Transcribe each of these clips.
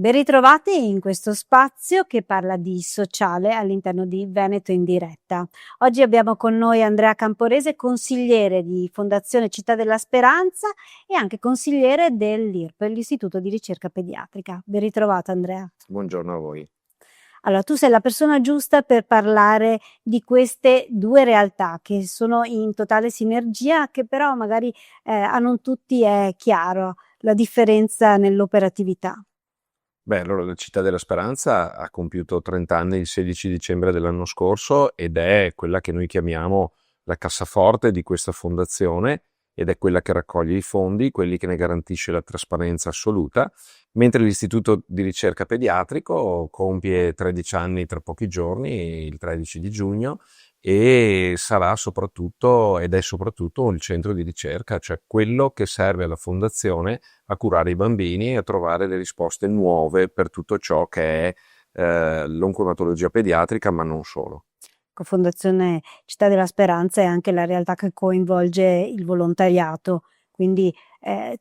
Ben ritrovati in questo spazio che parla di sociale all'interno di Veneto in diretta. Oggi abbiamo con noi Andrea Camporese, consigliere di Fondazione Città della Speranza e anche consigliere dell'IRP, l'Istituto di Ricerca Pediatrica. Ben ritrovato Andrea. Buongiorno a voi. Allora, tu sei la persona giusta per parlare di queste due realtà che sono in totale sinergia, che però magari a non tutti è chiaro la differenza nell'operatività. Beh, allora la Città della Speranza ha compiuto 30 anni il 16 dicembre dell'anno scorso ed è quella che noi chiamiamo la cassaforte di questa fondazione ed è quella che raccoglie i fondi, quelli che ne garantisce la trasparenza assoluta, mentre l'Istituto di Ricerca Pediatrico compie 13 anni tra pochi giorni, il 13 di giugno, e sarà soprattutto ed è soprattutto il centro di ricerca, cioè quello che serve alla fondazione a curare i bambini e a trovare le risposte nuove per tutto ciò che è l'oncoematologia pediatrica, ma non solo. Fondazione Città della Speranza è anche la realtà che coinvolge il volontariato, quindi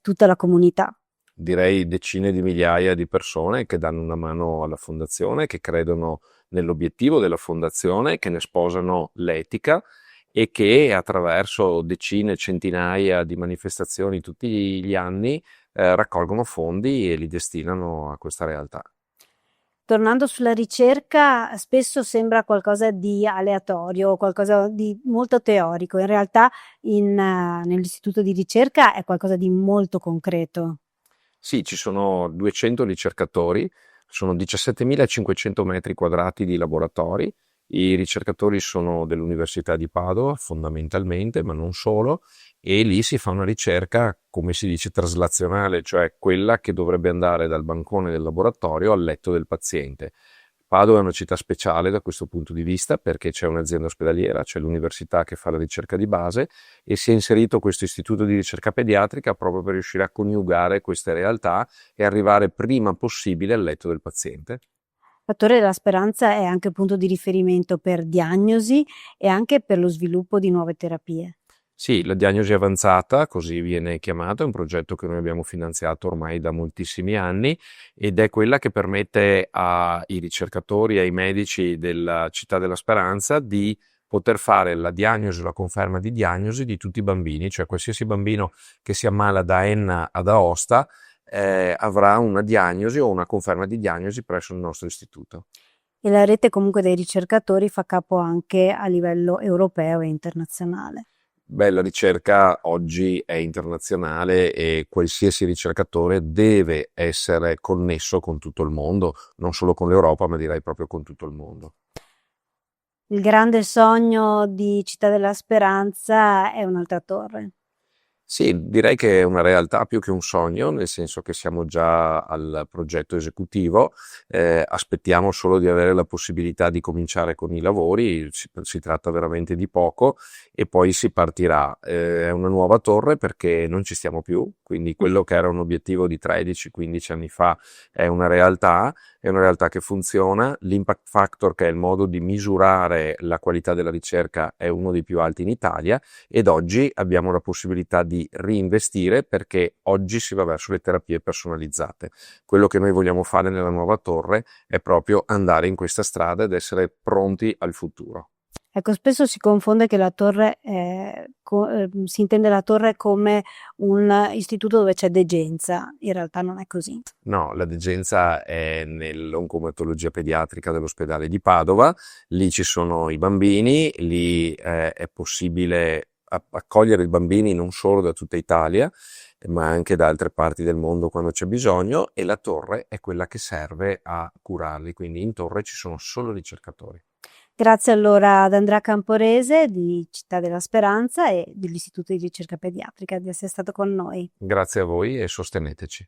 tutta la comunità. Direi decine di migliaia di persone che danno una mano alla fondazione, che credono nell'obiettivo della fondazione, che ne sposano l'etica e che attraverso decine, centinaia di manifestazioni tutti gli anni raccolgono fondi e li destinano a questa realtà. Tornando sulla ricerca, spesso sembra qualcosa di aleatorio, qualcosa di molto teorico. In realtà nell'istituto di ricerca è qualcosa di molto concreto. Sì, ci sono 200 ricercatori, sono 17.500 metri quadrati di laboratori. I ricercatori sono dell'Università di Padova, fondamentalmente, ma non solo, e lì si fa una ricerca, come si dice, traslazionale, cioè quella che dovrebbe andare dal bancone del laboratorio al letto del paziente. Padova è una città speciale da questo punto di vista perché c'è un'azienda ospedaliera, c'è l'università che fa la ricerca di base e si è inserito questo istituto di ricerca pediatrica proprio per riuscire a coniugare queste realtà e arrivare prima possibile al letto del paziente. Fattore della Speranza è anche punto di riferimento per diagnosi e anche per lo sviluppo di nuove terapie. Sì, la diagnosi avanzata, così viene chiamata, è un progetto che noi abbiamo finanziato ormai da moltissimi anni ed è quella che permette ai ricercatori e ai medici della Città della Speranza di poter fare la diagnosi o la conferma di diagnosi di tutti i bambini, cioè qualsiasi bambino che si ammala da Enna ad Aosta avrà una diagnosi o una conferma di diagnosi presso il nostro istituto. E la rete comunque dei ricercatori fa capo anche a livello europeo e internazionale. Beh, la ricerca oggi è internazionale e qualsiasi ricercatore deve essere connesso con tutto il mondo, non solo con l'Europa, ma direi proprio con tutto il mondo. Il grande sogno di Città della Speranza è un'altra torre. Sì, direi che è una realtà più che un sogno, nel senso che siamo già al progetto esecutivo, aspettiamo solo di avere la possibilità di cominciare con i lavori, si tratta veramente di poco e poi si partirà. È una nuova torre perché non ci stiamo più, quindi quello che era un obiettivo di 13-15 anni fa è una realtà che funziona, l'impact factor, che è il modo di misurare la qualità della ricerca, è uno dei più alti in Italia ed oggi abbiamo la possibilità di reinvestire perché oggi si va verso le terapie personalizzate. Quello che noi vogliamo fare nella nuova torre è proprio andare in questa strada ed essere pronti al futuro. Ecco, spesso si confonde che la torre, si intende la torre come un istituto dove c'è degenza, in realtà non è così. No, la degenza è nell'oncomatologia pediatrica dell'ospedale di Padova, lì ci sono i bambini, lì è possibile accogliere i bambini non solo da tutta Italia, ma anche da altre parti del mondo quando c'è bisogno e la torre è quella che serve a curarli, quindi in torre ci sono solo ricercatori. Grazie allora ad Andrea Camporese di Città della Speranza e dell'Istituto di Ricerca Pediatrica di essere stato con noi. Grazie a voi e sosteneteci.